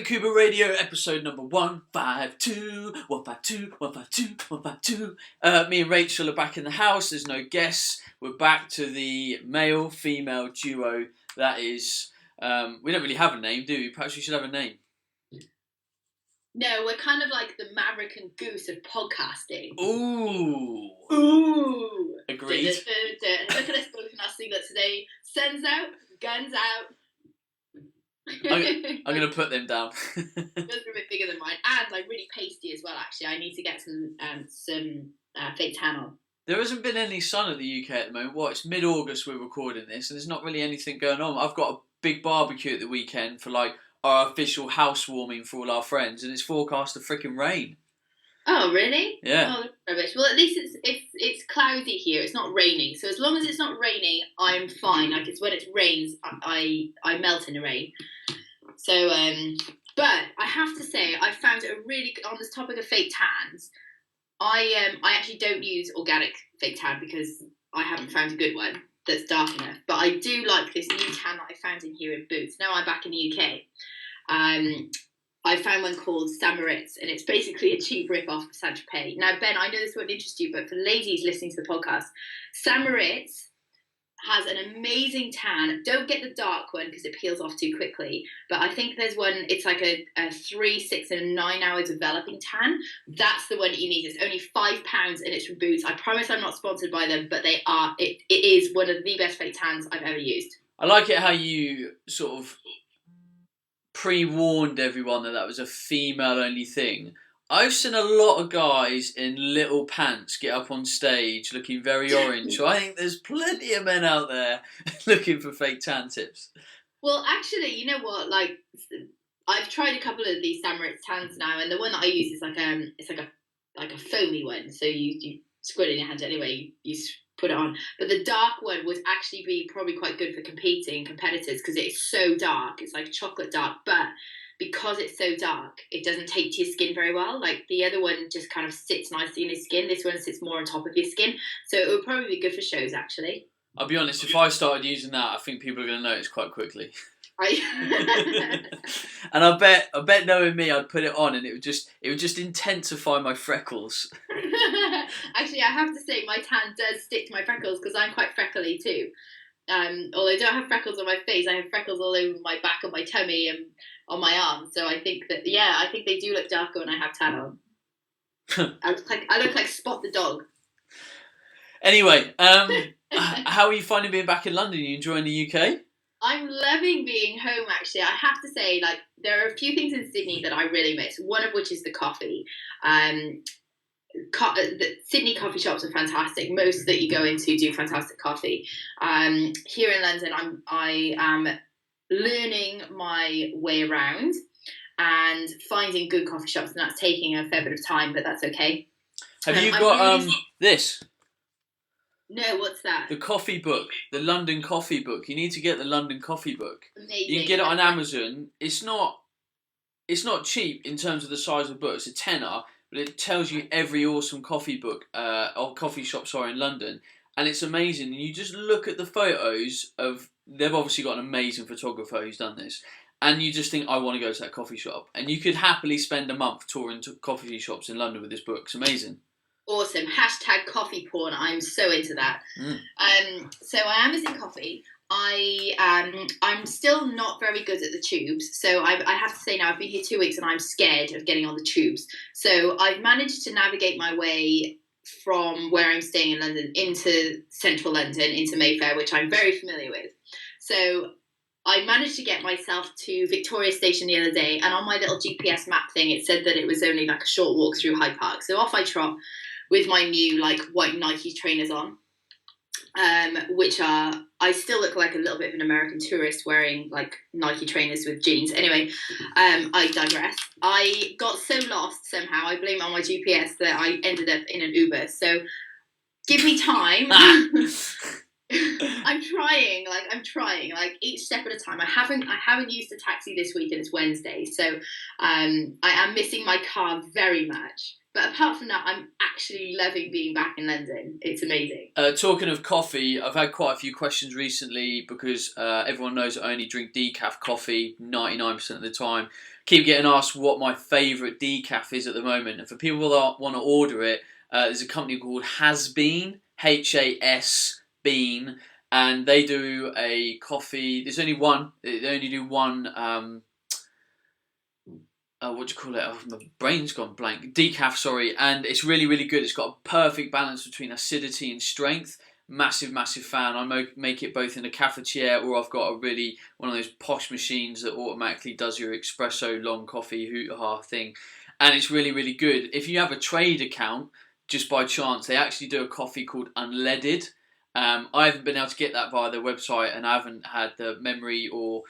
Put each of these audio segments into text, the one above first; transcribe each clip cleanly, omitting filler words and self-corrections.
Coomber Radio, episode number 152, 152, 152, 152. Me and Rachel are back in the house, there's no guests. We're back to the male-female duo that is... we don't really have a name, do we? Perhaps we should have a name. No, we're kind of like the Maverick and Goose of podcasting. Ooh. Agreed. Look at us both in our singlets today. Suns out, guns out. I'm going to put them down. Those are a bit bigger than mine. And like really pasty as well, actually. I need to get some fake tan on. There hasn't been any sun at the UK at the moment. It's mid-August we're recording this, and there's not really anything going on. I've got a big barbecue at the weekend for like our official housewarming for all our friends, and it's forecast to freaking rain. Oh, really? Yeah. Oh, rubbish. Well, at least it's cloudy here. It's not raining. So as long as it's not raining, I'm fine. Like, it's when it rains, I melt in the rain. So, but I have to say, I found a really, on this topic of fake tans, I actually don't use organic fake tan because I haven't found a good one that's dark enough. But I do like this new tan that I found in here in Boots. Now I'm back in the UK. I found one called Samaritz, and it's basically a cheap rip-off of Saint-Tropez. Now, Ben, I know this won't interest you, but for ladies listening to the podcast, Samaritz has an amazing tan. Don't get the dark one because it peels off too quickly. But I think there's one, it's like a 3, 6, and 9 hour developing tan. That's the one that you need. It's only £5 and it's from Boots. I promise I'm not sponsored by them, but they are. It is one of the best fake tans I've ever used. I like it how you sort of pre-warned everyone that was a female-only thing. I've seen a lot of guys in little pants get up on stage looking very orange, so I think there's plenty of men out there looking for fake tan tips. Well, actually, you know what? Like, I've tried a couple of these Samaritz tans now, and the one that I use is like a foamy one. So you squirt it in your hand anyway. You put it on, but the dark one would actually be probably quite good for competing competitors because it's so dark. It's like chocolate dark, but because it's so dark, it doesn't take to your skin very well. Like the other one just kind of sits nicely in your skin. This one sits more on top of your skin, so it would probably be good for shows. Actually, I'll be honest. If I started using that, I think people are going to notice quite quickly. And I bet knowing me, I'd put it on and it would just intensify my freckles. Actually, I have to say my tan does stick to my freckles because I'm quite freckly too. Although I don't have freckles on my face, I have freckles all over my back, on my tummy, and on my arms. So I think that I think they do look darker when I have tan on. I look like Spot the dog. Anyway, how are you finding being back in London? Are you enjoying the UK? I'm loving being home, actually. I have to say, like, there are a few things in Sydney that I really miss, one of which is the coffee. The Sydney coffee shops are fantastic. Most that you go into do fantastic coffee. Here in London, I am learning my way around and finding good coffee shops, and that's taking a fair bit of time, but that's okay. Have you got this? No, what's that? The coffee book, the London coffee book. You need to get the London coffee book. Amazing. You can get it on Amazon. It's not cheap in terms of the size of the book. It's a tenner, but it tells you every awesome coffee book or coffee shops are in London, and it's amazing. And you just look at the photos of. They've obviously got an amazing photographer who's done this, and you just think, I want to go to that coffee shop. And you could happily spend a month touring to coffee shops in London with this book. It's amazing. Awesome. # coffee porn. I'm so into that. So I am missing coffee. I'm still not very good at the tubes. So I have to say now, I've been here 2 weeks and I'm scared of getting on the tubes. So I've managed to navigate my way from where I'm staying in London into central London, into Mayfair, which I'm very familiar with. So I managed to get myself to Victoria Station the other day, and on my little GPS map thing, it said that it was only like a short walk through Hyde Park. So off I trot with my new like white Nike trainers on, which I still look like a little bit of an American tourist wearing like Nike trainers with jeans. Anyway, I digress. I got so lost somehow, I blame it on my GPS, that I ended up in an Uber. So give me time. I'm trying, like each step at a time. I haven't used a taxi this week, and it's Wednesday, so I am missing my car very much. But apart from that, I'm actually loving being back in London. It's amazing. Talking of coffee, I've had quite a few questions recently because everyone knows I only drink decaf coffee 99% of the time. Keep getting asked what my favourite decaf is at the moment, and for people that want to order it, there's a company called Has Bean, Has Bean, and they do a coffee. There's only one. They only do one. What do you call it? Oh, my brain's gone blank. Decaf, sorry, and it's really, really good. It's got a perfect balance between acidity and strength. Massive, massive fan. I make it both in a cafetiere, or I've got one of those posh machines that automatically does your espresso long coffee hoo-ha thing, and it's really, really good. If you have a trade account, just by chance, they actually do a coffee called unleaded. I haven't been able to get that via their website, and I haven't had the memory or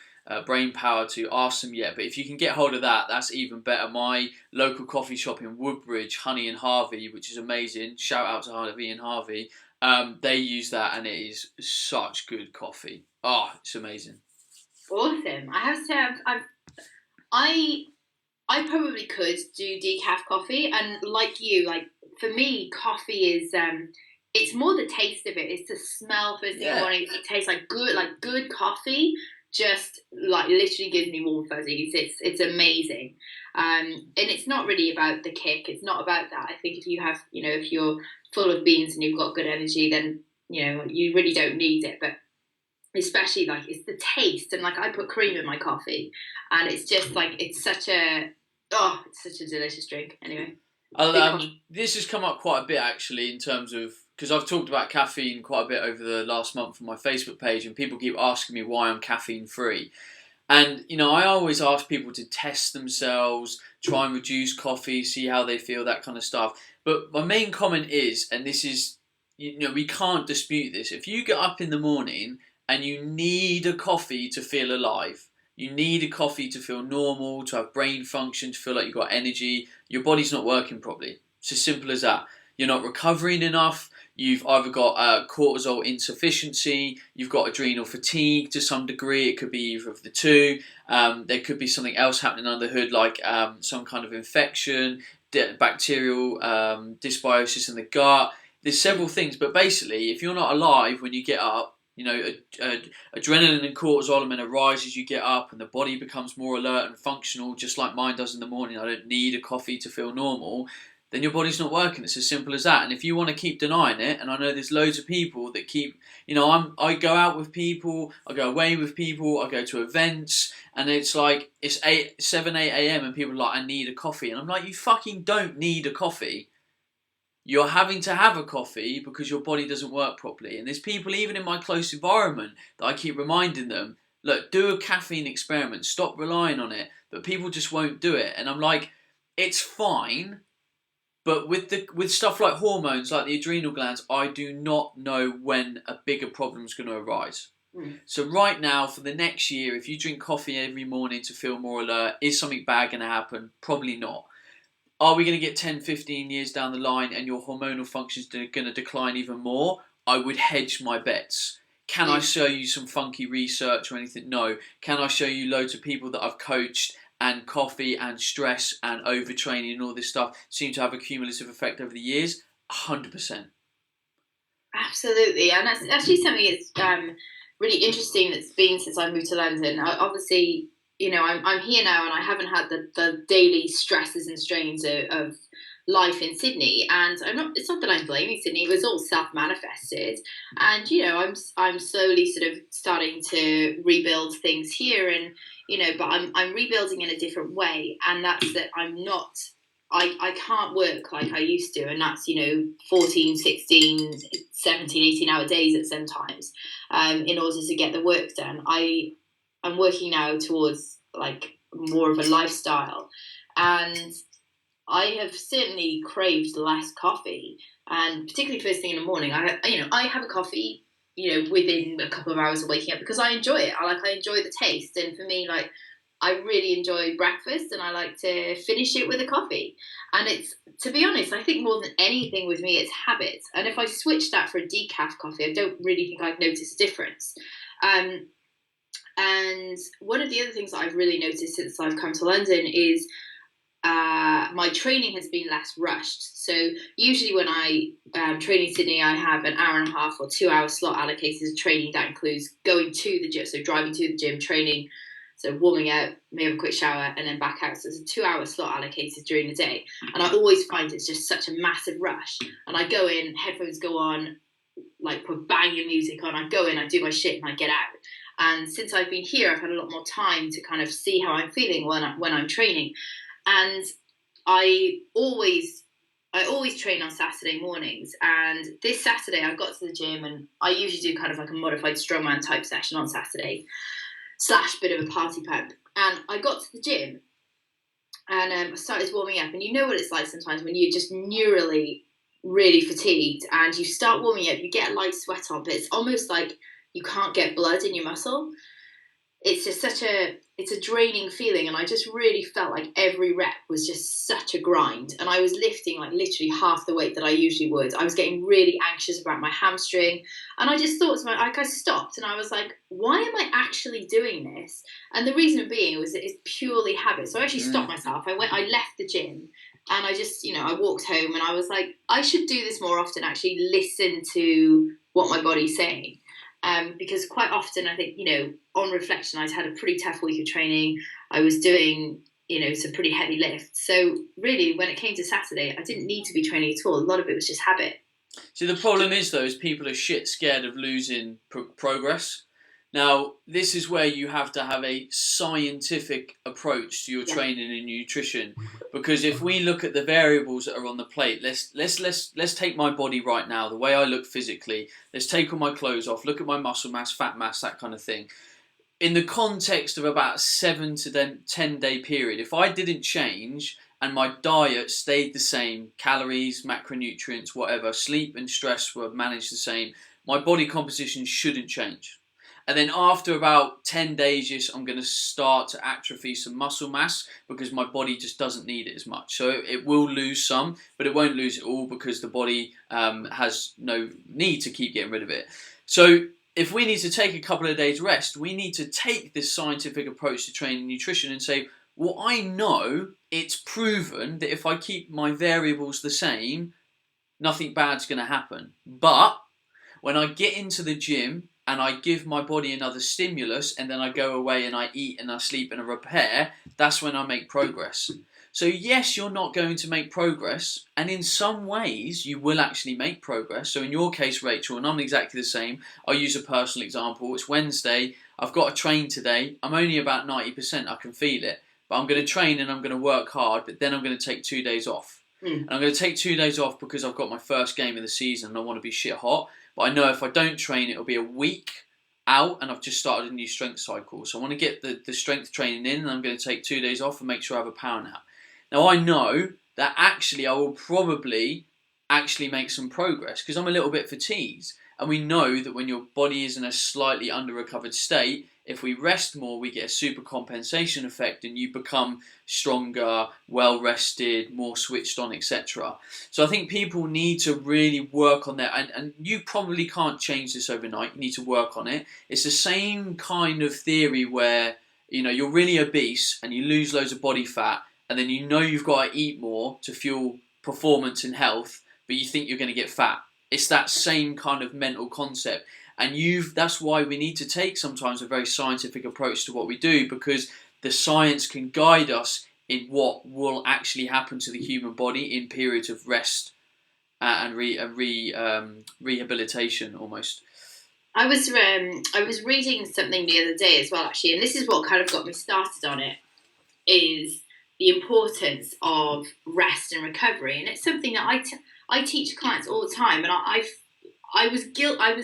brain power to ask them yet. But if you can get hold of that, that's even better. My local coffee shop in Woodbridge, Honey and Harvey, which is amazing. Shout out to Honey and Harvey. They use that, and it is such good coffee. Oh, it's amazing. Awesome. I have to say, I I probably could do decaf coffee, and like you, like for me, coffee is it's more the taste of it. It's the smell first thing in the morning. It tastes like good coffee. Just like literally gives me warm fuzzies. It's amazing, and it's not really about the kick. It's not about that. I think if you have, if you're full of beans and you've got good energy, then you really don't need it. But especially like it's the taste, and like I put cream in my coffee, and it's just like it's such a delicious drink. Anyway, this has come up quite a bit actually in terms of, because I've talked about caffeine quite a bit over the last month on my Facebook page, and people keep asking me why I'm caffeine free. And I always ask people to test themselves, try and reduce coffee, see how they feel, that kind of stuff. But my main comment is, and this is, we can't dispute this, if you get up in the morning and you need a coffee to feel alive, you need a coffee to feel normal, to have brain function, to feel like you've got energy, your body's not working properly. It's as simple as that. You're not recovering enough. You've either got cortisol insufficiency, you've got adrenal fatigue to some degree. It could be either of the two. There could be something else happening under the hood, like some kind of infection, bacterial dysbiosis in the gut. There's several things, but basically, if you're not alive when you get up, adrenaline and cortisol are going to rise as you get up, and the body becomes more alert and functional, just like mine does in the morning. I don't need a coffee to feel normal. Then your body's not working. It's as simple as that. And if you want to keep denying it, and I know there's loads of people that keep, I go out with people, I go away with people, I go to events, and it's like, it's 7, 8 a.m. and people are like, I need a coffee. And I'm like, you fucking don't need a coffee. You're having to have a coffee because your body doesn't work properly. And there's people, even in my close environment, that I keep reminding them, look, do a caffeine experiment, stop relying on it. But people just won't do it. And I'm like, it's fine. But with stuff like hormones, like the adrenal glands, I do not know when a bigger problem is going to arise. So right now, for the next year, if you drink coffee every morning to feel more alert, is something bad going to happen? Probably not. Are we going to get 10, 15 years down the line and your hormonal functions are going to decline even more? I would hedge my bets. Can I show you some funky research or anything? No. Can I show you loads of people that I've coached, and coffee and stress and overtraining and all this stuff seem to have a cumulative effect over the years? 100%. Absolutely, and that's actually something that's really interesting that's been since I moved to London. Obviously, I'm here now, and I haven't had the daily stresses and strains of life in Sydney, and it's not that I'm blaming Sydney. It was all self-manifested, and I'm slowly sort of starting to rebuild things here, and but I'm rebuilding in a different way, and that's that I can't work like I used to, and that's 14, 16, 17, 18 hour days at some times, in order to get the work done. I'm working now towards like more of a lifestyle, and I have certainly craved less coffee, and particularly first thing in the morning. I have a coffee, within a couple of hours of waking up, because I enjoy it. I enjoy the taste, and for me, like, I really enjoy breakfast, and I like to finish it with a coffee. And it's, to be honest, I think more than anything with me, it's habit. And if I switch that for a decaf coffee, I don't really think I'd notice a difference. Um, and one of the other things that I've really noticed since I've come to London is my training has been less rushed. So usually when I train in Sydney, I have an hour and a half or 2 hour slot allocated to training. That includes going to the gym, so driving to the gym, training, so warming up, maybe have a quick shower, and then back out. So it's a 2 hour slot allocated during the day. And I always find it's just such a massive rush. And I go in, headphones go on, like put banging music on. I go in, I do my shit, and I get out. And since I've been here, I've had a lot more time to kind of see how I'm feeling when I'm training. And I always train on Saturday mornings. And this Saturday I got to the gym, and I usually do kind of like a modified strongman type session on Saturday / bit of a party pump. And I got to the gym, and I started warming up. And you know what it's like sometimes when you're just neurally really fatigued and you start warming up, you get a light sweat on, but it's almost like you can't get blood in your muscle. It's just it's a draining feeling, and I just really felt like every rep was just such a grind, and I was lifting like literally half the weight that I usually would. I was getting really anxious about my hamstring, and I just thought to myself, like, I stopped and I was like, why am I actually doing this? And the reason being was that it's purely habit. So I actually stopped myself. I left the gym, and I just, I walked home, and I was like, I should do this more often, actually listen to what my body's saying. Because quite often I think, on reflection, I'd had a pretty tough week of training. I was doing, some pretty heavy lifts. So really, when it came to Saturday, I didn't need to be training at all. A lot of it was just habit. See, the problem is, though, is people are shit scared of losing progress. Now, this is where you have to have a scientific approach to your training and nutrition, because if we look at the variables that are on the plate, let's take my body right now, the way I look physically. Let's take all my clothes off, look at my muscle mass, fat mass, that kind of thing. In the context of about a 7 to 10 day period, if I didn't change and my diet stayed the same, calories, macronutrients, whatever, sleep and stress were managed the same, my body composition shouldn't change. And then after about 10 days, yes, I'm going to start to atrophy some muscle mass because my body just doesn't need it as much. So it will lose some, but it won't lose it all because the body has no need to keep getting rid of it. So if we need to take a couple of days rest, we need to take this scientific approach to training and nutrition and say, well, I know it's proven that if I keep my variables the same, nothing bad's going to happen. But when I get into the gym and I give my body another stimulus, and then I go away and I eat and I sleep and I repair, that's when I make progress. So yes, you're not going to make progress, and in some ways you will actually make progress. So in your case, Rachel, and I'm exactly the same, I'll use a personal example. It's Wednesday, I've got to train today, I'm only about 90%, I can feel it, but I'm going to train and I'm going to work hard, but then I'm going to take 2 days off. And I'm going to take 2 days off because I've got my first game of the season and I want to be shit hot. But I know if I don't train, it'll be a week out and I've just started a new strength cycle. So I want to get the strength training in, and I'm going to take 2 days off and make sure I have a power nap. Now I know that actually I will probably actually make some progress because I'm a little bit fatigued. And we know that when your body is in a slightly under-recovered state, if we rest more, we get a super compensation effect and you become stronger, well-rested, more switched on, etc. So I think people need to really work on that. And you probably can't change this overnight. You need to work on it. It's the same kind of theory where, you're really obese and you lose loads of body fat, and then you've got to eat more to fuel performance and health, but you think you're going to get fat. It's that same kind of mental concept. And that's why we need to take sometimes a very scientific approach to what we do, because the science can guide us in what will actually happen to the human body in periods of rest and rehabilitation almost. I was reading something the other day as well, actually, and this is what kind of got me started on it, is the importance of rest and recovery. And it's something that I teach clients all the time, and I was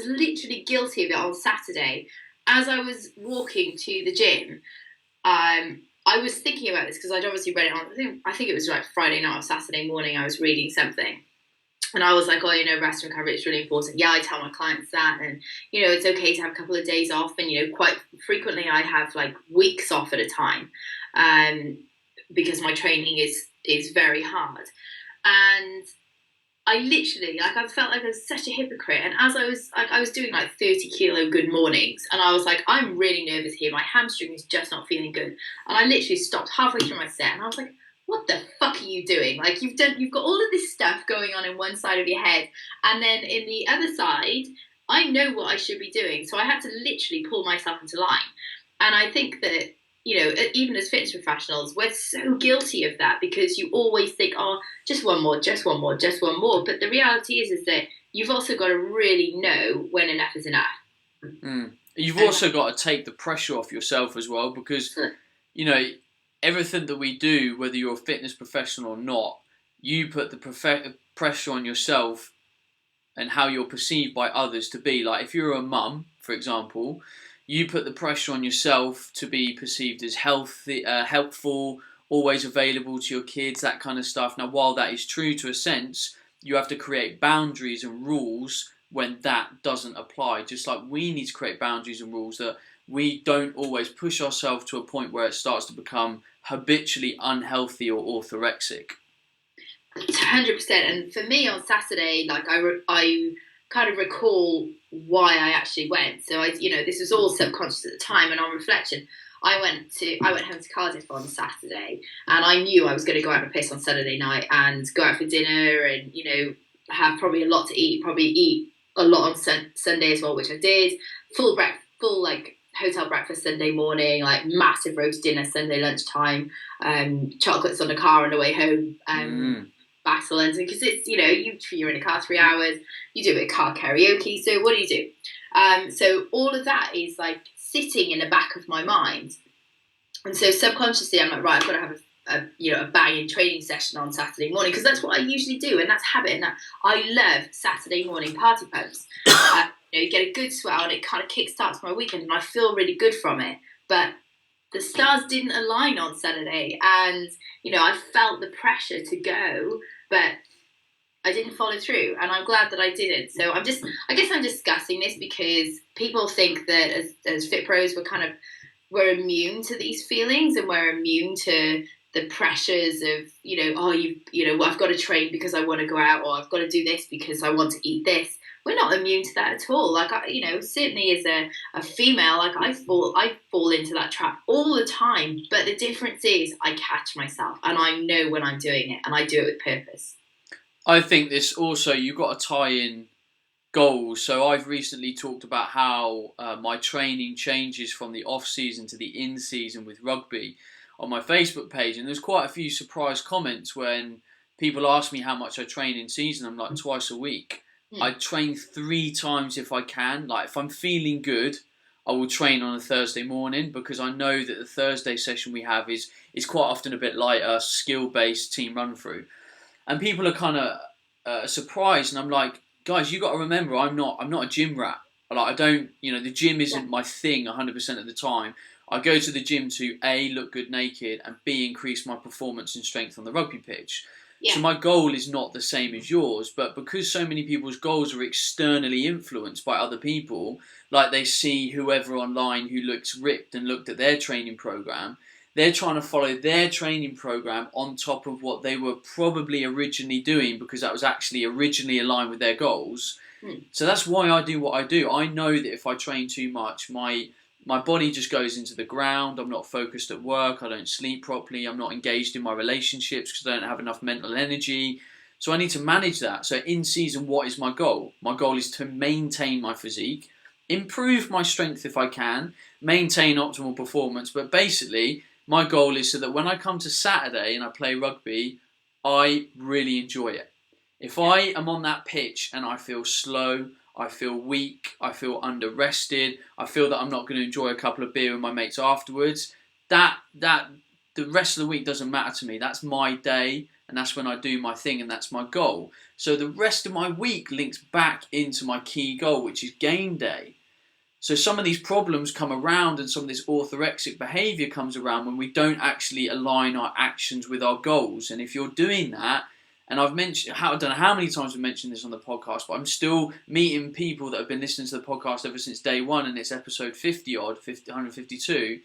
literally guilty of it on Saturday. As I was walking to the gym, I was thinking about this because I'd obviously read it on, I think it was like Friday night or Saturday morning, I was reading something. And I was like, oh, rest and recovery is really important. Yeah, I tell my clients that. And, it's okay to have a couple of days off. And, quite frequently I have like weeks off at a time, because my training is very hard. And I literally, like, I felt like I was such a hypocrite. And as I was doing like 30-kilo good mornings, and I was like, I'm really nervous here. My hamstring is just not feeling good. And I literally stopped halfway through my set, and I was like, what the fuck are you doing? Like, you've got all of this stuff going on in one side of your head, and then in the other side, I know what I should be doing. So I had to literally pull myself into line. And I think that, even as fitness professionals, we're so guilty of that, because you always think, oh, just one more, just one more, just one more. But the reality is that you've also got to really know when enough is enough. You've also got to take the pressure off yourself as well, because, everything that we do, whether you're a fitness professional or not, you put the pressure on yourself and how you're perceived by others to be. Like, if you're a mum, for example, you put the pressure on yourself to be perceived as healthy, helpful, always available to your kids, that kind of stuff. Now, while that is true to a sense, you have to create boundaries and rules when that doesn't apply. Just like we need to create boundaries and rules that we don't always push ourselves to a point where it starts to become habitually unhealthy or orthorexic. 100%. And for me on Saturday, like, I kind of recall why I actually went. So this was all subconscious at the time, and on reflection, I went home to Cardiff on Saturday, and I knew I was going to go out and piss on Saturday night and go out for dinner, and have probably a lot to eat, probably eat a lot on Sunday as well, which I did. Full like hotel breakfast Sunday morning, like massive roast dinner Sunday lunchtime, chocolates on the car on the way home, back to London, because it's, you're in a car 3 hours, you do a bit of car karaoke, so what do? So all of that is like sitting in the back of my mind, and so subconsciously I'm like, right, I've got to have a banging training session on Saturday morning, because that's what I usually do, and that's habit, and I love Saturday morning party pumps. You get a good sweat on, it kind of kickstarts my weekend, and I feel really good from it. But the stars didn't align on Saturday, and I felt the pressure to go, but I didn't follow through, and I'm glad that I didn't. So I guess I'm discussing this because people think that as fit pros we're immune to these feelings, and we're immune to the pressures of I've got to train because I want to go out, or I've got to do this because I want to eat this. We're not immune to that at all. Like, certainly as a female, like, I fall into that trap all the time. But the difference is I catch myself, and I know when I'm doing it, and I do it with purpose. I think this also, you've got to tie in goals. So I've recently talked about how my training changes from the off season to the in season with rugby on my Facebook page, and there's quite a few surprise comments when people ask me how much I train in season. I'm like, twice a week. I train 3 times if I can. Like, if I'm feeling good, I will train on a Thursday morning, because I know that the Thursday session we have is quite often a bit lighter, skill-based team run-through. And people are kind of surprised, and I'm like, guys, you got to remember, I'm not a gym rat. Like, I don't, the gym isn't my thing 100% of the time. I go to the gym to A, look good naked, and B, increase my performance and strength on the rugby pitch. Yeah. So my goal is not the same as yours, but because so many people's goals are externally influenced by other people, like they see whoever online who looks ripped and looked at their training program, they're trying to follow their training program on top of what they were probably originally doing, because that was actually originally aligned with their goals. So that's why I do what I do. I know that if I train too much, my body just goes into the ground. I'm not focused at work. I don't sleep properly. I'm not engaged in my relationships because I don't have enough mental energy. So I need to manage that. So in season, what is my goal? My goal is to maintain my physique, improve my strength if I can, maintain optimal performance. But basically, my goal is so that when I come to Saturday and I play rugby, I really enjoy it. If I am on that pitch and I feel slow, I feel weak, I feel under-rested, I feel that I'm not going to enjoy a couple of beer with my mates afterwards, that the rest of the week doesn't matter to me. That's my day, and that's when I do my thing, and that's my goal. So the rest of my week links back into my key goal, which is game day. So some of these problems come around, and some of this orthorexic behaviour comes around when we don't actually align our actions with our goals. And if you're doing that, And I've mentioned, I don't know how many times I've mentioned this on the podcast, but I'm still meeting people that have been listening to the podcast ever since day one, and it's episode 152,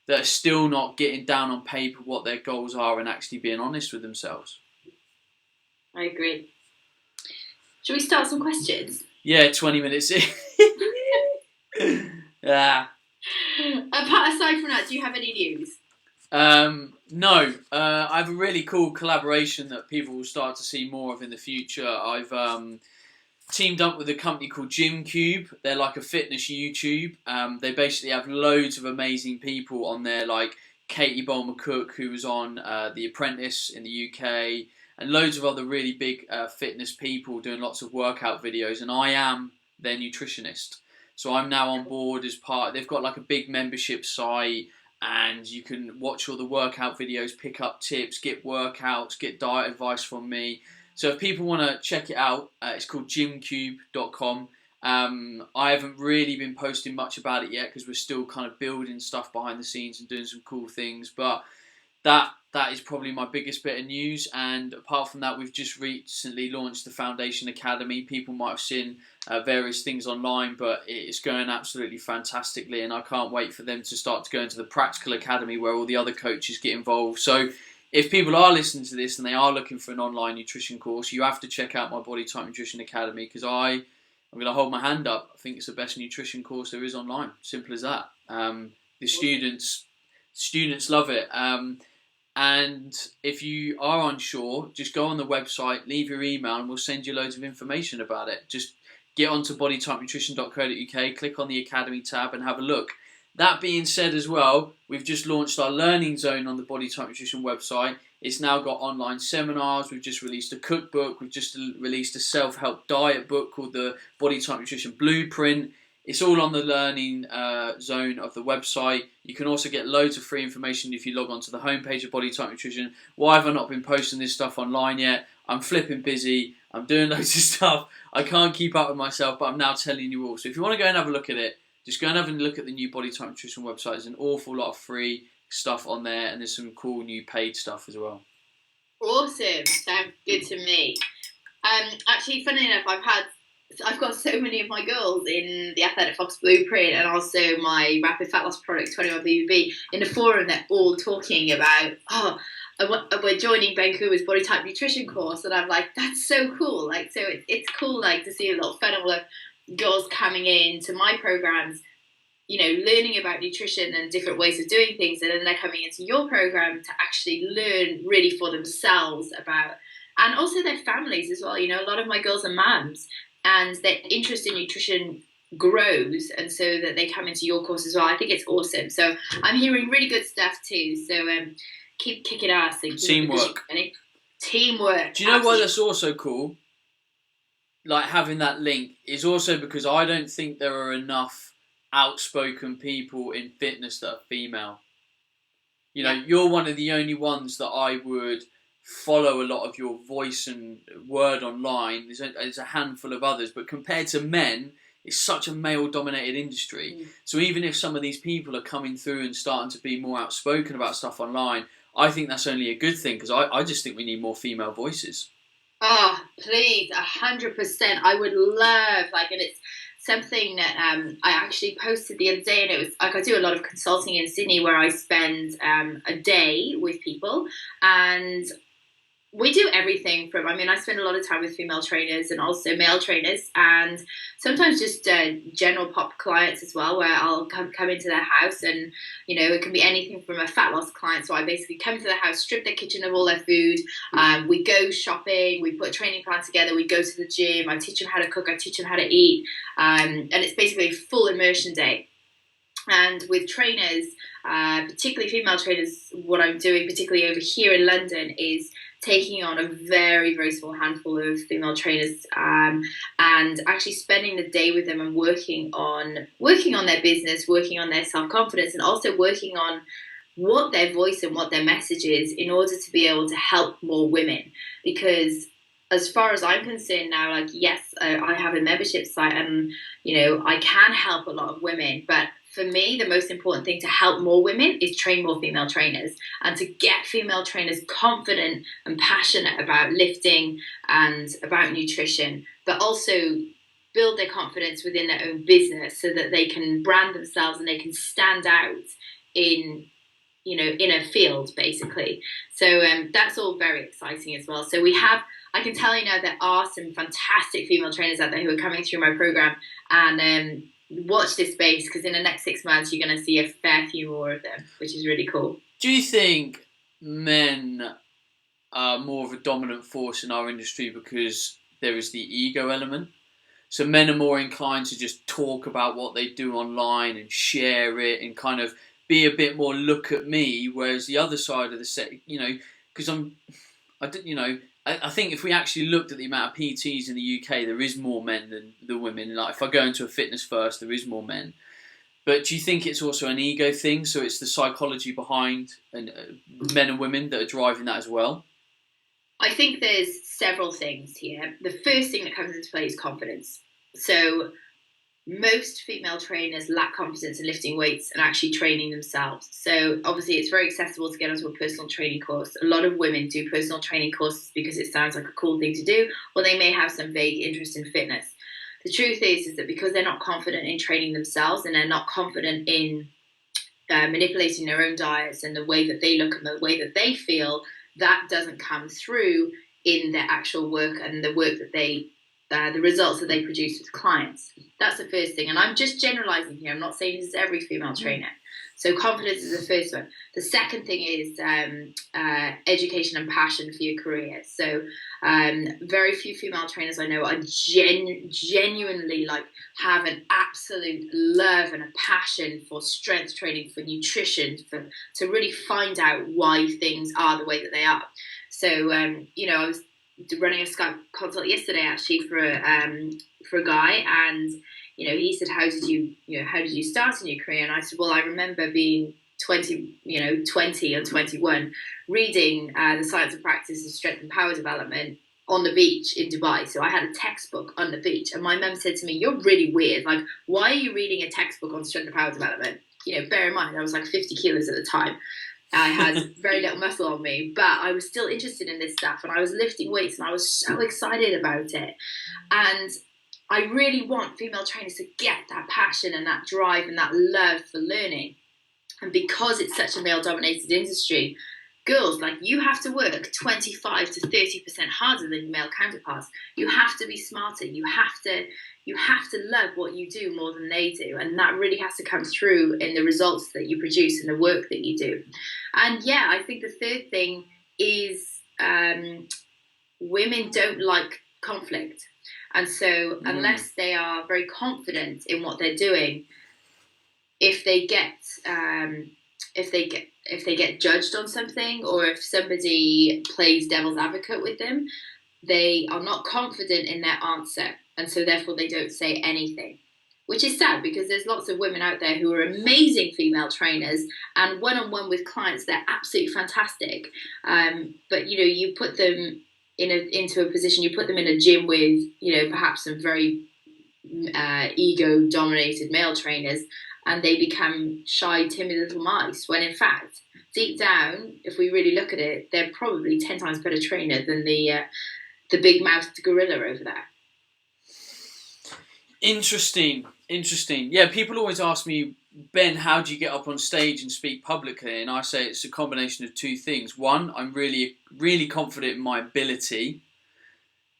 that are still not getting down on paper what their goals are and actually being honest with themselves. I agree. Shall we start some questions? Yeah, 20 minutes in. Yeah. Aside from that, do you have any news? No. I have a really cool collaboration that people will start to see more of in the future. I've teamed up with a company called GymCube. They're like a fitness YouTube. They basically have loads of amazing people on there, like Katie Bowman-Cook, who was on The Apprentice in the UK, and loads of other really big fitness people doing lots of workout videos. And I am their nutritionist. So I'm now on board as part. They've got like a big membership site, and you can watch all the workout videos, pick up tips, get workouts, get diet advice from me. So if people want to check it out, it's called gymcube.com. I haven't really been posting much about it yet because we're still kind of building stuff behind the scenes and doing some cool things. But that is probably my biggest bit of news. And apart from that, we've just recently launched the Foundation Academy. People might have seen various things online, but it's going absolutely fantastically, and I can't wait for them to start to go into the Practical Academy where all the other coaches get involved. So if people are listening to this and they are looking for an online nutrition course, you have to check out my Body Type Nutrition Academy, because I'm going to hold my hand up. I think it's the best nutrition course there is online. Simple as that. The students love it. And if you are unsure, just go on the website, leave your email, and we'll send you loads of information about it. Just get onto bodytypenutrition.co.uk, click on the Academy tab and have a look. That being said as well, we've just launched our learning zone on the Body Type Nutrition website. It's now got online seminars. We've just released a cookbook. We've just released a self-help diet book called the Body Type Nutrition Blueprint. It's all on the learning zone of the website. You can also get loads of free information if you log on to the homepage of Body Type Nutrition. Why have I not been posting this stuff online yet? I'm flipping busy. I'm doing loads of stuff. I can't keep up with myself, but I'm now telling you all. So if you want to go and have a look at it, just go and have a look at the new Body Type Nutrition website. There's an awful lot of free stuff on there, and there's some cool new paid stuff as well. Awesome. Sounds good to me. Actually, funny enough, I've got so many of my girls in the Athletic Fox Blueprint and also my Rapid Fat Loss Product 21 BBB in the forum. They're all talking about, we're joining Vancouver's Body Type Nutrition course, and I'm like, that's so cool. Like, so it's cool, like, to see a little funnel of girls coming into my programs, you know, learning about nutrition and different ways of doing things, and then they're coming into your program to actually learn really for themselves about, and also their families as well. You know, a lot of my girls are mums, and their interest in nutrition grows, and so that they come into your course as well. I think it's awesome. So I'm hearing really good stuff too. So keep kicking ass. Teamwork. Teamwork. Do you know why that's also cool? Like, having that link is also because I don't think there are enough outspoken people in fitness that are female. You know, you're one of the only ones that I would follow a lot of your voice and word online. There's a handful of others, but compared to men, it's such a male-dominated industry. So even if some of these people are coming through and starting to be more outspoken about stuff online, I think that's only a good thing, because I just think we need more female voices. Oh, please, 100%. I would love, like, and it's something that I actually posted the other day, and it was like, I do a lot of consulting in Sydney where I spend a day with people, and we do everything from, I spend a lot of time with female trainers and also male trainers, and sometimes just general pop clients as well, where I'll come into their house, and, you know, it can be anything from a fat loss client. So I basically come to their house, strip their kitchen of all their food, we go shopping, we put a training plan together, we go to the gym, I teach them how to cook, I teach them how to eat, and it's basically a full immersion day. And with trainers, particularly female trainers, what I'm doing, particularly over here in London, is taking on a very, very small handful of female trainers, and actually spending the day with them and working on their business, working on their self-confidence, and also working on what their voice and what their message is, in order to be able to help more women. Because as far as I'm concerned now, like, yes, I have a membership site, and, you know, I can help a lot of women, but for me, the most important thing to help more women is train more female trainers, and to get female trainers confident and passionate about lifting and about nutrition, but also build their confidence within their own business so that they can brand themselves and they can stand out in in a field, basically. So that's all very exciting as well. So I can tell you now, there are some fantastic female trainers out there who are coming through my program, and watch this space, because in the next 6 months you're going to see a fair few more of them, which is really cool. Do you think men are more of a dominant force in our industry because there is the ego element? So men are more inclined to just talk about what they do online and share it and kind of be a bit more look at me, whereas the other side of the set, because I think if we actually looked at the amount of PTs in the UK, there is more men than the women. Like if I go into a fitness first, there is more men. But do you think it's also an ego thing? So it's the psychology behind men and women that are driving that as well? I think there's several things here. The first thing that comes into play is confidence. So most female trainers lack confidence in lifting weights and actually training themselves. So obviously it's very accessible to get onto a personal training course. A lot of women do personal training courses because it sounds like a cool thing to do, or they may have some vague interest in fitness. The truth is that because they're not confident in training themselves, and they're not confident in manipulating their own diets and the way that they look and the way that they feel, that doesn't come through in their actual work and the work that the results that they produce with clients. That's the first thing. And I'm just generalizing here. I'm not saying this is every female trainer. So confidence is the first one. The second thing is education and passion for your career. So very few female trainers I know are genuinely have an absolute love and a passion for strength training, for nutrition, to really find out why things are the way that they are. So I was running a Skype consult yesterday actually for a guy, and he said, how did you start in your career? And I said, well, I remember being 20 or 21, reading the Science and Practice of Strength and Power Development on the beach in Dubai. So I had a textbook on the beach, and my mum said to me, you're really weird, why are you reading a textbook on strength and power development? Bear in mind I was 50 kilos at the time. I had very little muscle on me, but I was still interested in this stuff, and I was lifting weights, and I was so excited about it. And I really want female trainers to get that passion and that drive and that love for learning. And because it's such a male-dominated industry, girls, you have to work 25 to 30% harder than your male counterparts. You have to be smarter. You have to love what you do more than they do, and that really has to come through in the results that you produce and the work that you do. And yeah, I think the third thing is women don't like conflict, and so unless they are very confident in what they're doing, if they get judged on something, or if somebody plays devil's advocate with them, they are not confident in their answer, and so therefore they don't say anything, which is sad, because there's lots of women out there who are amazing female trainers, and one-on-one with clients they're absolutely fantastic, but you put them into a position, you put them in a gym with perhaps some very ego dominated male trainers, and they become shy, timid little mice, when in fact deep down, if we really look at it, they're probably 10 times better trainer than the big mouthed gorilla over there. Interesting. Yeah, people always ask me, Ben, how do you get up on stage and speak publicly? And I say it's a combination of two things. One, I'm really, really confident in my ability.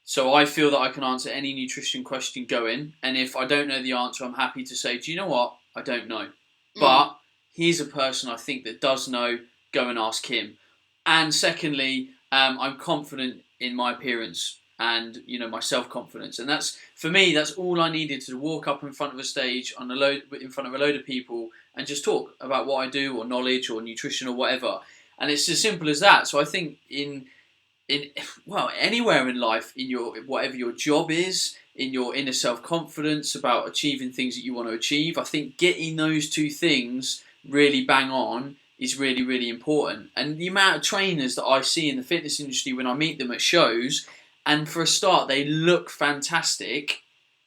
So I feel that I can answer any nutrition question going. And if I don't know the answer, I'm happy to say, do you know what? I don't know. But here's a person I think that does know. Go and ask him. And secondly, I'm confident in my appearance and my self-confidence, and that's, for me, that's all I needed to walk up in front of a stage in front of a load of people and just talk about what I do, or knowledge, or nutrition, or whatever. And it's as simple as that. So I think in anywhere in life, in your whatever your job is, in your inner self-confidence about achieving things that you want to achieve, I think getting those two things really bang on is really, really important. And the amount of trainers that I see in the fitness industry when I meet them at shows, and for a start, they look fantastic,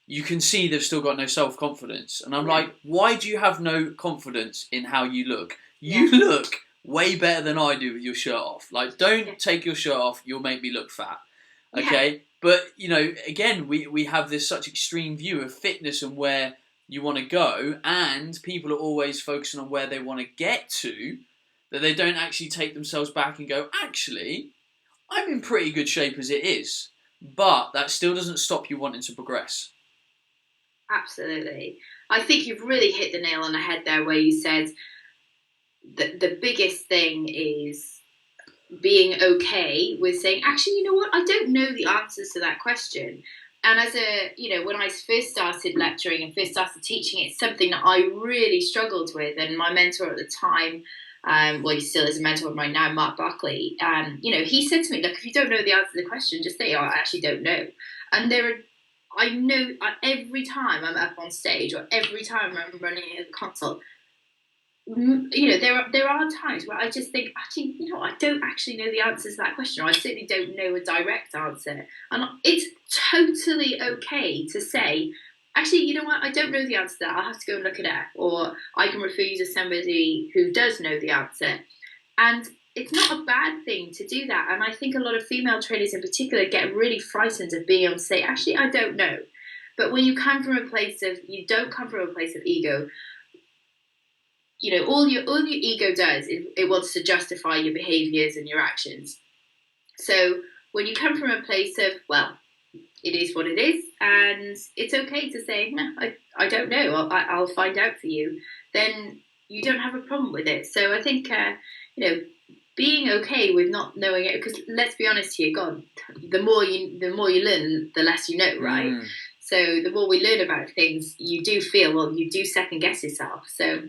you can see they've still got no self-confidence. And I'm Yeah. like, why do you have no confidence in how you look? You Yeah. look way better than I do with your shirt off. Like, don't take your shirt off, you'll make me look fat. Okay? But, you know, again, we have this such extreme view of fitness and where you want to go, and people are always focusing on where they want to get to, that they don't actually take themselves back and go, actually, I'm in pretty good shape as it is. But that still doesn't stop you wanting to progress. Absolutely. I think you've really hit the nail on the head there where you said that the biggest thing is being okay with saying, actually, you know what, I don't know the answers to that question. And as a, you know, when I first started lecturing and first started teaching, it's something that I really struggled with. And my mentor at the time, well, he still is a mentor of mine now, Mark Buckley, you know, he said to me, look, if you don't know the answer to the question, just say, oh, I actually don't know. And I know every time I'm up on stage or every time I'm running a consult, you know, there are times where I just think, actually, you know, I don't actually know the answers to that question, or I certainly don't know a direct answer. And it's totally okay to say, actually, you know what, I don't know the answer to that, I'll have to go and look it up, or I can refer you to somebody who does know the answer. And it's not a bad thing to do that. And I think a lot of female trainers in particular get really frightened of being able to say, actually, I don't know. But when you don't come from a place of ego, you know, all your ego does is it wants to justify your behaviours and your actions. So when you come from a place of, well, it is what it is, and it's okay to say, no, I don't know, I'll find out for you, then you don't have a problem with it. So I think, you know, being okay with not knowing it, because let's be honest here, God, the more you learn, the less you know, right? So the more we learn about things, you do feel, well, you do second guess yourself. So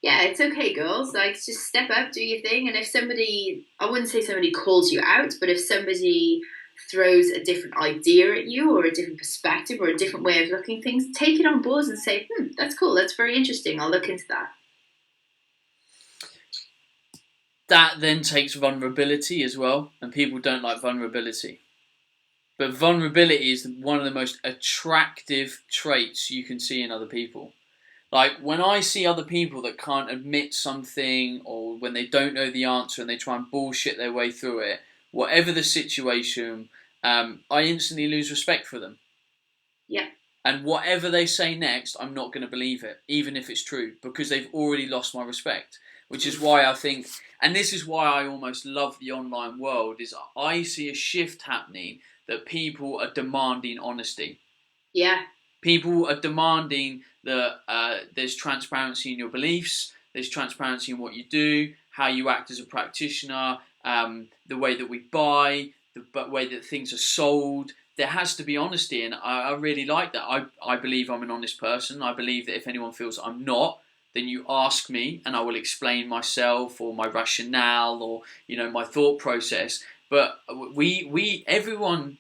yeah, it's okay, girls. Like, just step up, do your thing. And if somebody, I wouldn't say somebody calls you out, but if somebody throws a different idea at you, or a different perspective, or a different way of looking at things, take it on board and say, that's cool, that's very interesting, I'll look into that. That then takes vulnerability as well, and people don't like vulnerability. But vulnerability is one of the most attractive traits you can see in other people. Like, when I see other people that can't admit something, or when they don't know the answer and they try and bullshit their way through it, whatever the situation, I instantly lose respect for them. Yeah. And whatever they say next, I'm not going to believe it, even if it's true, because they've already lost my respect. Which is why I think, and this is why I almost love the online world, is I see a shift happening that people are demanding honesty. Yeah. People are demanding that there's transparency in your beliefs, there's transparency in what you do, how you act as a practitioner, the way that we buy, the way that things are sold. There has to be honesty, and I really like that. I believe I'm an honest person. I believe that if anyone feels I'm not, then you ask me and I will explain myself or my rationale or, you know, my thought process. But everyone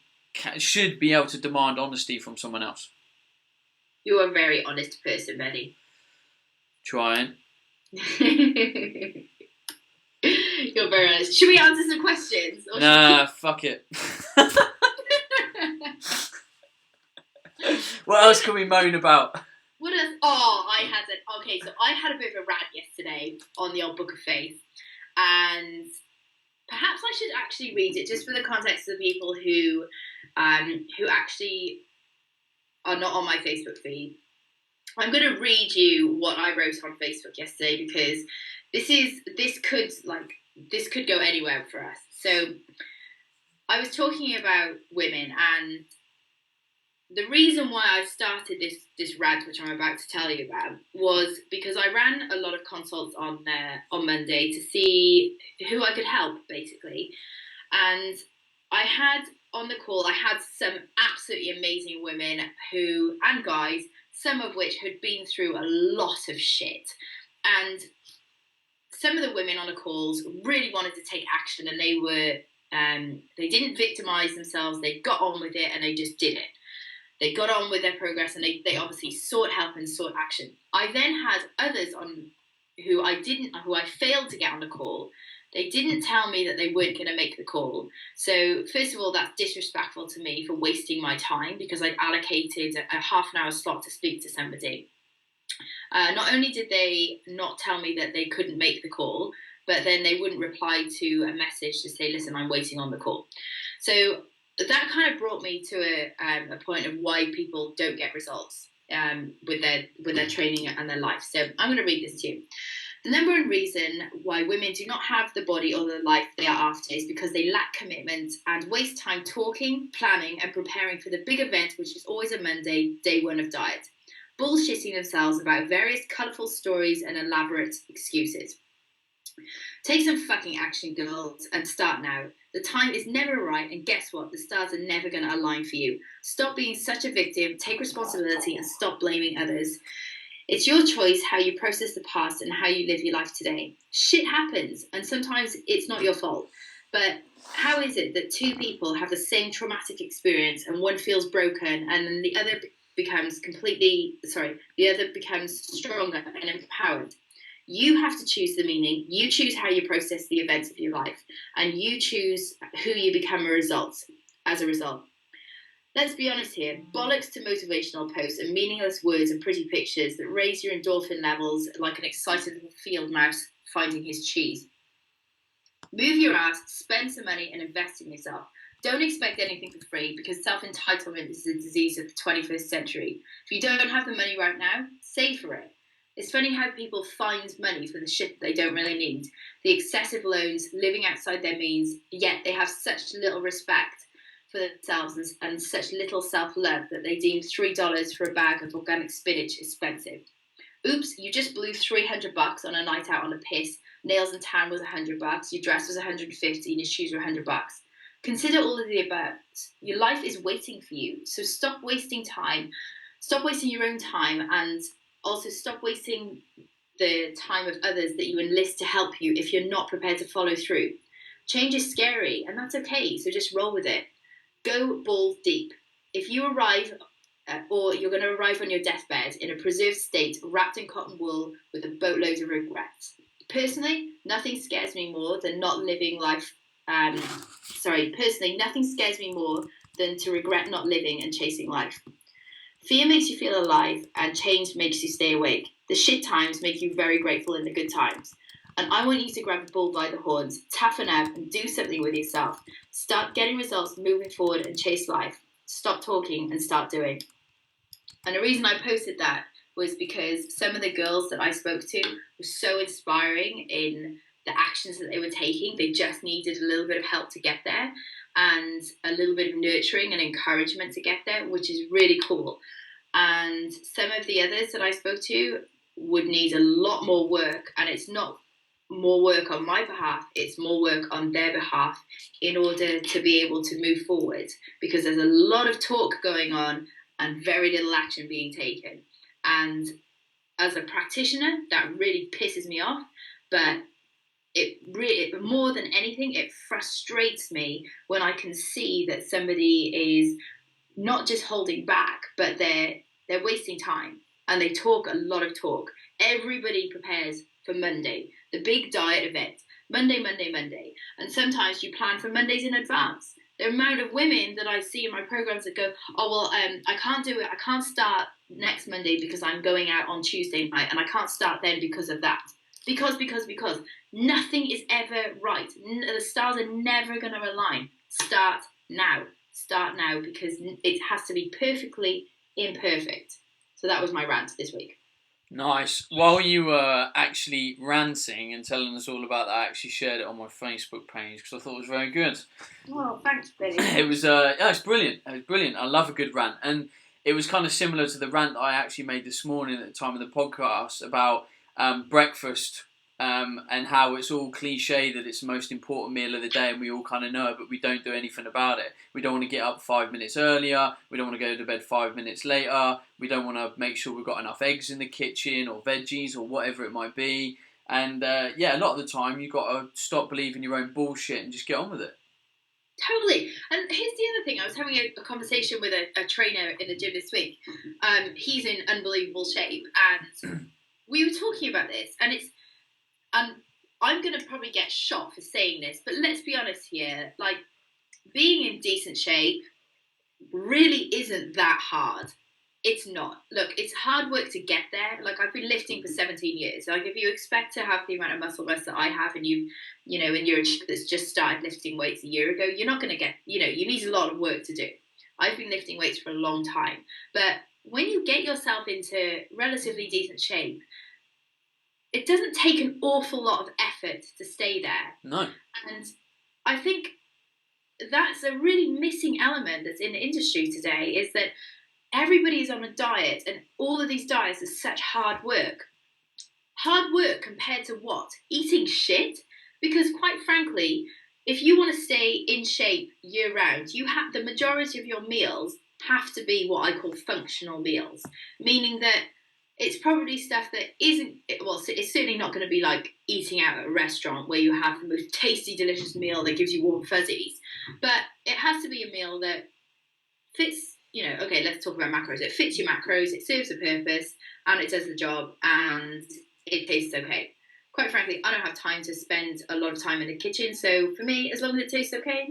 should be able to demand honesty from someone else. You're a very honest person, Benny. Trying. You're very honest. Should we answer some questions? Nah, fuck it. What else can we moan about? I had a bit of a rant yesterday on the old Book of Faith, and perhaps I should actually read it just for the context of the people who actually are not on my Facebook feed. I'm going to read you what I wrote on Facebook yesterday, because this could go anywhere for us. So I was talking about women, and the reason why I started this rant, which I'm about to tell you about, was because I ran a lot of consults on Monday to see who I could help, basically. And I had on the call, I had some absolutely amazing women and guys, some of which had been through a lot of shit. And some of the women on the calls really wanted to take action, and they didn't victimize themselves. They got on with it, and they just did it. They got on with their progress, and they obviously sought help and sought action. I then had others on who I failed to get on the call, They didn't tell me that they weren't going to make the call. So first of all, that's disrespectful to me for wasting my time because I'd allocated a half an hour slot to speak to somebody. Not only did they not tell me that they couldn't make the call, but then they wouldn't reply to a message to say, listen, I'm waiting on the call. So that kind of brought me to a point of why people don't get results with their training and their life. So I'm going to read this to you. The number one reason why women do not have the body or the life they are after is because they lack commitment and waste time talking, planning, and preparing for the big event, which is always a Monday, day one of diet, bullshitting themselves about various colourful stories and elaborate excuses. Take some fucking action, girls, and start now. The time is never right, and guess what? The stars are never going to align for you. Stop being such a victim, take responsibility, and stop blaming others. It's your choice how you process the past and how you live your life today. Shit happens, and sometimes it's not your fault. But how is it that two people have the same traumatic experience and one feels broken and then the other becomes stronger and empowered? You have to choose the meaning, you choose how you process the events of your life, and you choose who you become as a result. Let's be honest here, bollocks to motivational posts and meaningless words and pretty pictures that raise your endorphin levels like an excited little field mouse finding his cheese. Move your ass, spend some money and invest in yourself. Don't expect anything for free because self-entitlement is a disease of the 21st century. If you don't have the money right now, save for it. It's funny how people find money for the shit they don't really need. The excessive loans, living outside their means, yet they have such little respect for themselves and such little self-love that they deem $3 for a bag of organic spinach expensive. Oops, you just blew $300 on a night out on a piss. Nails and tan was $100. Your dress was $150 and your shoes were $100. Consider all of the above. Your life is waiting for you. So stop wasting time. Stop wasting your own time, and also stop wasting the time of others that you enlist to help you if you're not prepared to follow through. Change is scary, and that's okay. So just roll with it. Go balls deep. If you arrive, or you're going to arrive on your deathbed in a preserved state, wrapped in cotton wool with a boatload of regrets. Personally, nothing scares me more than not living life. Nothing scares me more than to regret not living and chasing life. Fear makes you feel alive, and change makes you stay awake. The shit times make you very grateful in the good times. And I want you to grab the bull by the horns, toughen up, and do something with yourself. Start getting results, moving forward, and chase life. Stop talking and start doing. And the reason I posted that was because some of the girls that I spoke to were so inspiring in the actions that they were taking. They just needed a little bit of help to get there, and a little bit of nurturing and encouragement to get there, which is really cool. And some of the others that I spoke to would need a lot more work, and it's not more work on my behalf, it's more work on their behalf in order to be able to move forward, because there's a lot of talk going on and very little action being taken. And as a practitioner, that really pisses me off, but it really, more than anything, it frustrates me when I can see that somebody is not just holding back, but they're wasting time, and they talk a lot of talk. Everybody prepares for Monday, the big diet event, Monday. And sometimes you plan for Mondays in advance. The amount of women that I see in my programs that go, I can't do it. I can't start next Monday because I'm going out on Tuesday night, and I can't start then because of that. Because nothing is ever right. The stars are never going to align. Start now, because it has to be perfectly imperfect. So that was my rant this week. Nice. While you were actually ranting and telling us all about that, I actually shared it on my Facebook page because I thought it was very good. Well, thanks, Billy. It's brilliant. It was brilliant. I love a good rant. And it was kind of similar to the rant that I actually made this morning at the time of the podcast about breakfast and how it's all cliche that it's the most important meal of the day, and we all kind of know it, but we don't do anything about it. We don't want to get up 5 minutes earlier. We don't want to go to bed 5 minutes later. We don't want to make sure we've got enough eggs in the kitchen or veggies or whatever it might be. And a lot of the time you've got to stop believing your own bullshit and just get on with it. Totally. And here's the other thing. I was having a conversation with a trainer in the gym this week. He's in unbelievable shape, and we were talking about this, and I'm going to probably get shot for saying this, but let's be honest here. Like, being in decent shape really isn't that hard. It's not. Look, it's hard work to get there. Like, I've been lifting for 17 years. Like, if you expect to have the amount of muscle mass that I have, and you know, and you're a chick that's just started lifting weights a year ago, you're not going to get, you know, you need a lot of work to do. I've been lifting weights for a long time. But when you get yourself into relatively decent shape, it doesn't take an awful lot of effort to stay there. No. And I think that's a really missing element that's in the industry today, is that everybody's on a diet, and all of these diets are such hard work. Hard work compared to what? Eating shit? Because quite frankly, if you want to stay in shape year round, you have the majority of your meals have to be what I call functional meals, meaning that it's probably stuff that isn't, well, it's certainly not going to be like eating out at a restaurant where you have the most tasty, delicious meal that gives you warm fuzzies. But it has to be a meal that fits, you know, okay, let's talk about macros. It fits your macros, it serves a purpose, and it does the job, and it tastes okay. Quite frankly, I don't have time to spend a lot of time in the kitchen. So for me, as long as it tastes okay,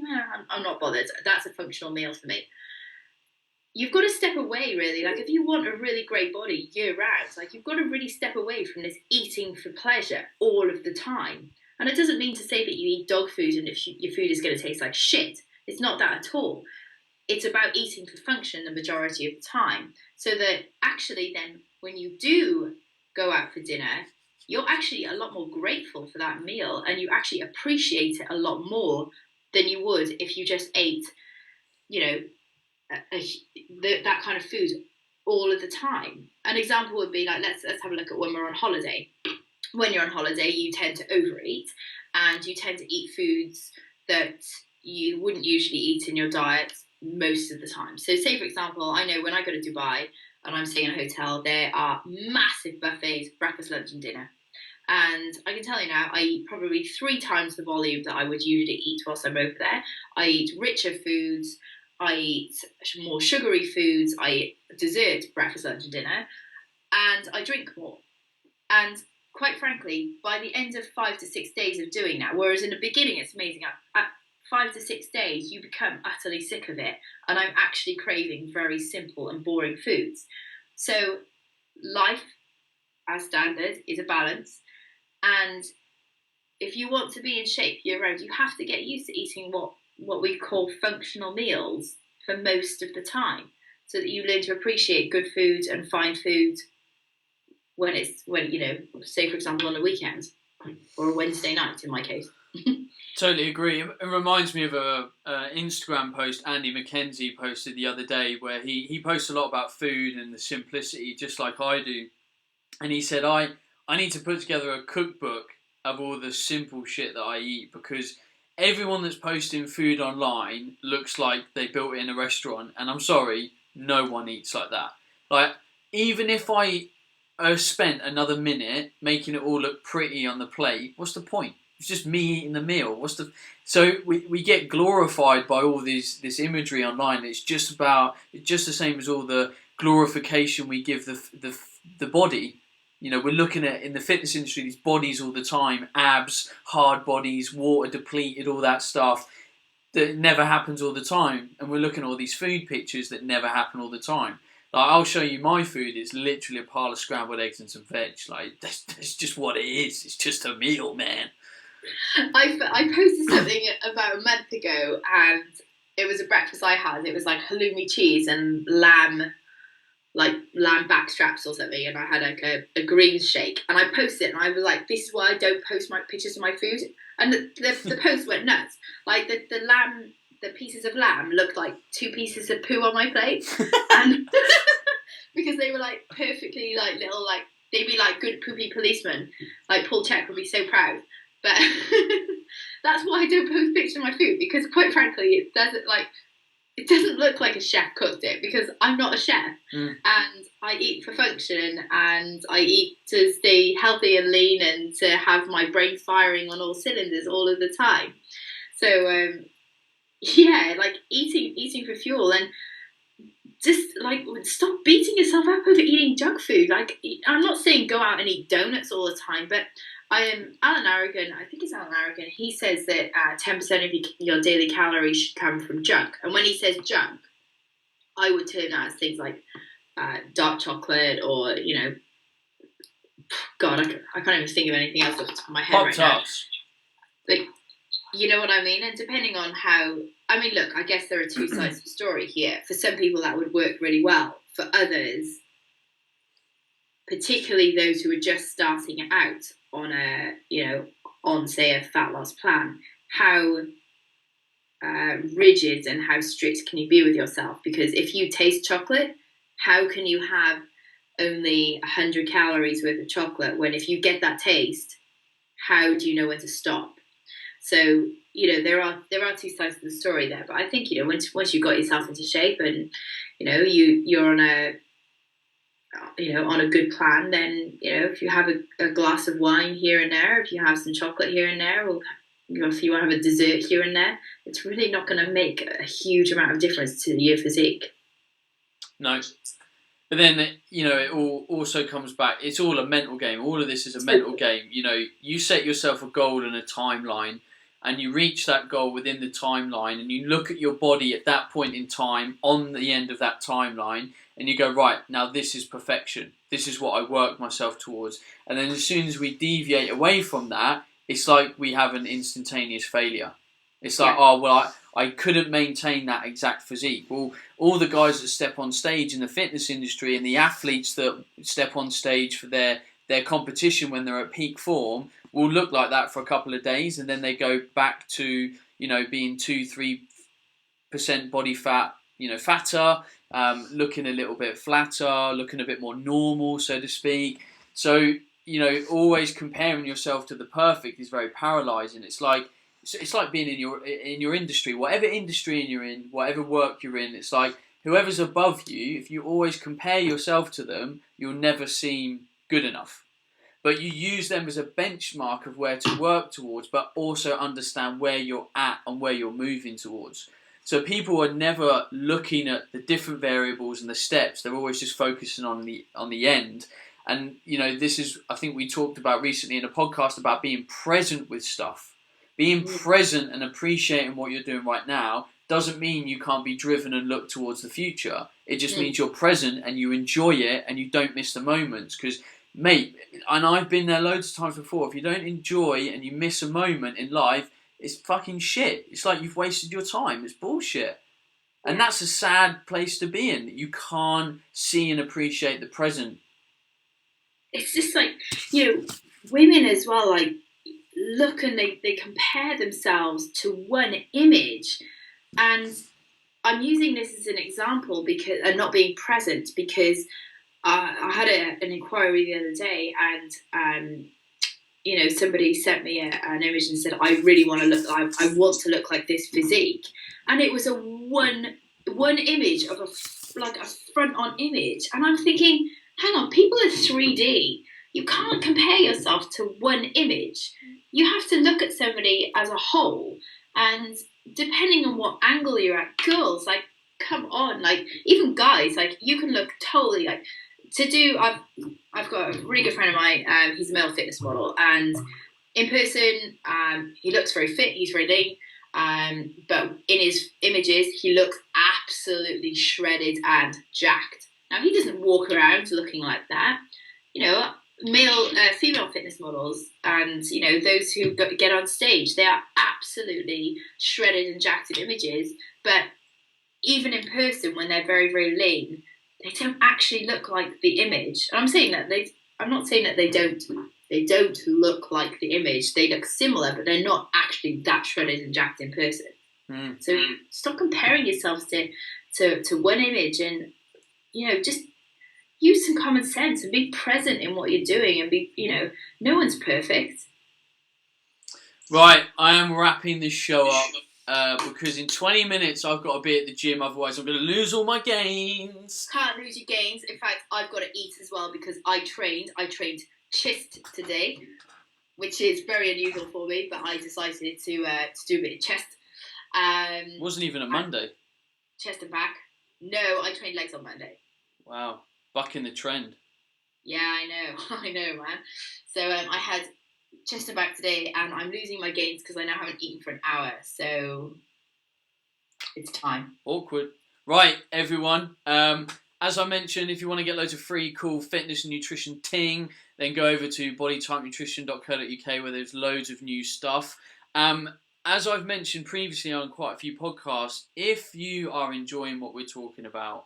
I'm not bothered. That's a functional meal for me. You've got to step away, really. Like, if you want a really great body year round, like, you've got to really step away from this eating for pleasure all of the time. And it doesn't mean to say that you eat dog food and if your food is going to taste like shit. It's not that at all. It's about eating for function the majority of the time. So that actually then, when you do go out for dinner, you're actually a lot more grateful for that meal, and you actually appreciate it a lot more than you would if you just ate, you know, that kind of food all of the time. An example would be like, let's have a look at when we're on holiday. When you're on holiday, you tend to overeat, and you tend to eat foods that you wouldn't usually eat in your diet most of the time. So say, for example, I know when I go to Dubai and I'm staying in a hotel, there are massive buffets, breakfast, lunch and dinner. And I can tell you now, I eat probably 3 times the volume that I would usually eat whilst I'm over there. I eat richer foods, I eat more sugary foods, I eat dessert, breakfast, lunch and dinner, and I drink more. And quite frankly, by the end of 5 to 6 days of doing that, whereas in the beginning it's amazing, at 5 to 6 days you become utterly sick of it, and I'm actually craving very simple and boring foods. So life, as standard, is a balance, and if you want to be in shape year round, you have to get used to eating what we call functional meals for most of the time, so that you learn to appreciate good food and fine food when you know, say for example on a weekend or a Wednesday night in my case. Totally agree. It reminds me of a Instagram post Andy McKenzie posted the other day, where he posts a lot about food and the simplicity, just like I do. And he said, I need to put together a cookbook of all the simple shit that I eat, because everyone that's posting food online looks like they built it in a restaurant, and I'm sorry, no one eats like that. Like, even if I spent another minute making it all look pretty on the plate, what's the point? It's just me eating the meal. So we get glorified by all this imagery online. It's just the same as all the glorification we give the body. You know, we're looking at, in the fitness industry, these bodies all the time, abs, hard bodies, water depleted, all that stuff that never happens all the time. And we're looking at all these food pictures that never happen all the time. Like, I'll show you my food. It's literally a pile of scrambled eggs and some veg. Like, that's just what it is. It's just a meal, man. I posted something about a month ago, and it was a breakfast I had. It was like halloumi cheese and lamb backstraps or something, and I had like a greens shake, and I posted it, and I was like, this is why I don't post my pictures of my food. And the post went nuts. Like, the pieces of lamb looked like 2 pieces of poo on my plate, and because they were like perfectly like little, like, they'd be like good poopy policemen. Like, Paul Check would be so proud. But that's why I don't post pictures of my food, because quite frankly, it doesn't look like a chef cooked it, because I'm not a chef. And I eat for function, and I eat to stay healthy and lean, and to have my brain firing on all cylinders all of the time. So yeah, like eating for fuel, and just like stop beating yourself up over eating junk food. Like, I'm not saying go out and eat donuts all the time, but Alan Aragon. I think it's Alan Aragon. He says that 10% of your daily calories should come from junk. And when he says junk, I would term that as things like dark chocolate, or God, I can't even think of anything else off the top of my head right now. Like, you know what I mean? And depending on how, I mean, look, I guess there are two sides of the story here. For some people, that would work really well. For others, particularly those who are just starting out on say a fat loss plan, how rigid and how strict can you be with yourself? Because if you taste chocolate, how can you have only 100 calories worth of chocolate when, if you get that taste, how do you know when to stop? So there are two sides to the story there. But I think once you've got yourself into shape and you're on a good plan, then if you have a glass of wine here and there, if you have some chocolate here and there, or if you want to have a dessert here and there, it's really not going to make a huge amount of difference to your physique. No. But then, it all also comes back. It's all a mental game. All of this is a mental game. You set yourself a goal and a timeline, and you reach that goal within the timeline, and you look at your body at that point in time on the end of that timeline, and you go, right, now this is perfection. This is what I work myself towards. And then as soon as we deviate away from that, it's like we have an instantaneous failure. It's like, I couldn't maintain that exact physique. Well, all the guys that step on stage in the fitness industry and the athletes that step on stage for their competition when they're at peak form will look like that for a couple of days, and then they go back to being 2-3% body fat, fatter, looking a little bit flatter, looking a bit more normal, so to speak. So always comparing yourself to the perfect is very paralyzing. It's like being in your industry, whatever industry you're in, whatever work you're in. It's like whoever's above you, if you always compare yourself to them, you'll never seem good enough. But you use them as a benchmark of where to work towards, but also understand where you're at and where you're moving towards. So people are never looking at the different variables and the steps. They're always just focusing on the end. And this is, I think we talked about recently in a podcast about being present with stuff. Being present and appreciating what you're doing right now doesn't mean you can't be driven and look towards the future. It just means you're present and you enjoy it and you don't miss the moments. Because, mate, and I've been there loads of times before, if you don't enjoy and you miss a moment in life, it's fucking shit. It's like you've wasted your time. It's bullshit. And that's a sad place to be in. You can't see and appreciate the present. It's just like, women as well, like, look and they compare themselves to one image. And I'm using this as an example because, and not being present, because I had an inquiry the other day, and somebody sent me an image and said, I really want to look, I want to look like this physique. And it was a one image of a front on image. And I'm thinking, hang on, people are 3D. You can't compare yourself to one image. You have to look at somebody as a whole. And depending on what angle you're at, girls, like, come on, like, even guys, like, you can look totally, like, I've got a really good friend of mine, he's a male fitness model, and in person, he looks very fit, he's very lean, but in his images, he looks absolutely shredded and jacked. Now, he doesn't walk around looking like that. Female fitness models and, those who get on stage, they are absolutely shredded and jacked in images, but even in person, when they're very, very lean, they don't actually look like the image. And I'm not saying that they don't look like the image. They look similar, but they're not actually that shredded and jacked in person. So stop comparing yourselves to one image, and just use some common sense and be present in what you're doing, and be, no one's perfect. Right, I am wrapping this show up because in 20 minutes I've got to be at the gym, otherwise I'm going to lose all my gains. Can't lose your gains. In fact, I've got to eat as well because I trained chest today, which is very unusual for me, but I decided to do a bit of chest. It wasn't even a Monday. Chest and back. No, I trained legs on Monday. Wow, bucking the trend. Yeah, I know, man. So I had just about today, and I'm losing my gains because I now haven't eaten for an hour. So it's time. Awkward. Right, everyone. As I mentioned, if you want to get loads of free, cool fitness and nutrition ting, then go over to bodytypenutrition.co.uk where there's loads of new stuff. As I've mentioned previously on quite a few podcasts, if you are enjoying what we're talking about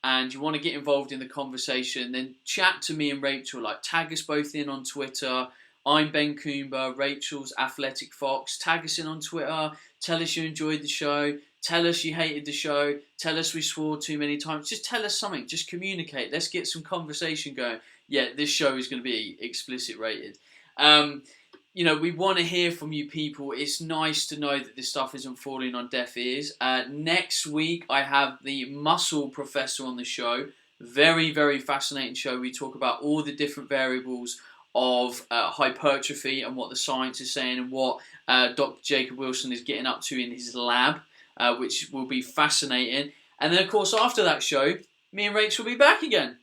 and you want to get involved in the conversation, then chat to me and Rachel. Like, tag us both in on Twitter. I'm Ben Coomber, Rachel's Athletic Fox. Tag us in on Twitter. Tell us you enjoyed the show. Tell us you hated the show. Tell us we swore too many times. Just tell us something. Just communicate. Let's get some conversation going. Yeah, this show is going to be explicit rated. We want to hear from you people. It's nice to know that this stuff isn't falling on deaf ears. Next week, I have the muscle professor on the show. Very, very fascinating show. We talk about all the different variables of hypertrophy and what the science is saying and what Dr. Jacob Wilson is getting up to in his lab. Which will be fascinating. And then, of course, after that show, me and Rachel will be back again.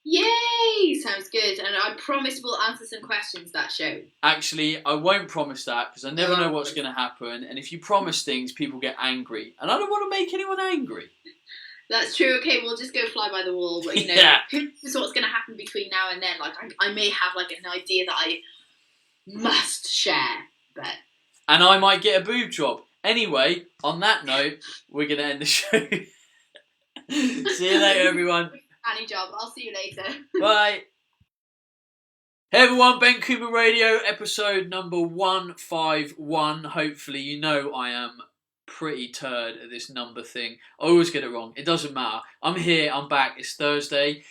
Yay! Sounds good. And I promise we'll answer some questions that show. Actually, I won't promise that because I never know what's going to happen. And if you promise things, people get angry. And I don't want to make anyone angry. That's true. Okay, we'll just go fly by the wall. But, Yeah. Who knows what's going to happen between now and then? Like, I may have, like, an idea that I must share. But And I might get a boob job. Anyway, on that note, we're going to end the show. See you later, everyone. Any job. I'll see you later. Bye. Hey everyone, Ben Coomber Radio, episode number 151. Hopefully, you know I am pretty turd at this number thing. I always get it wrong. It doesn't matter. I'm here, I'm back, it's Thursday.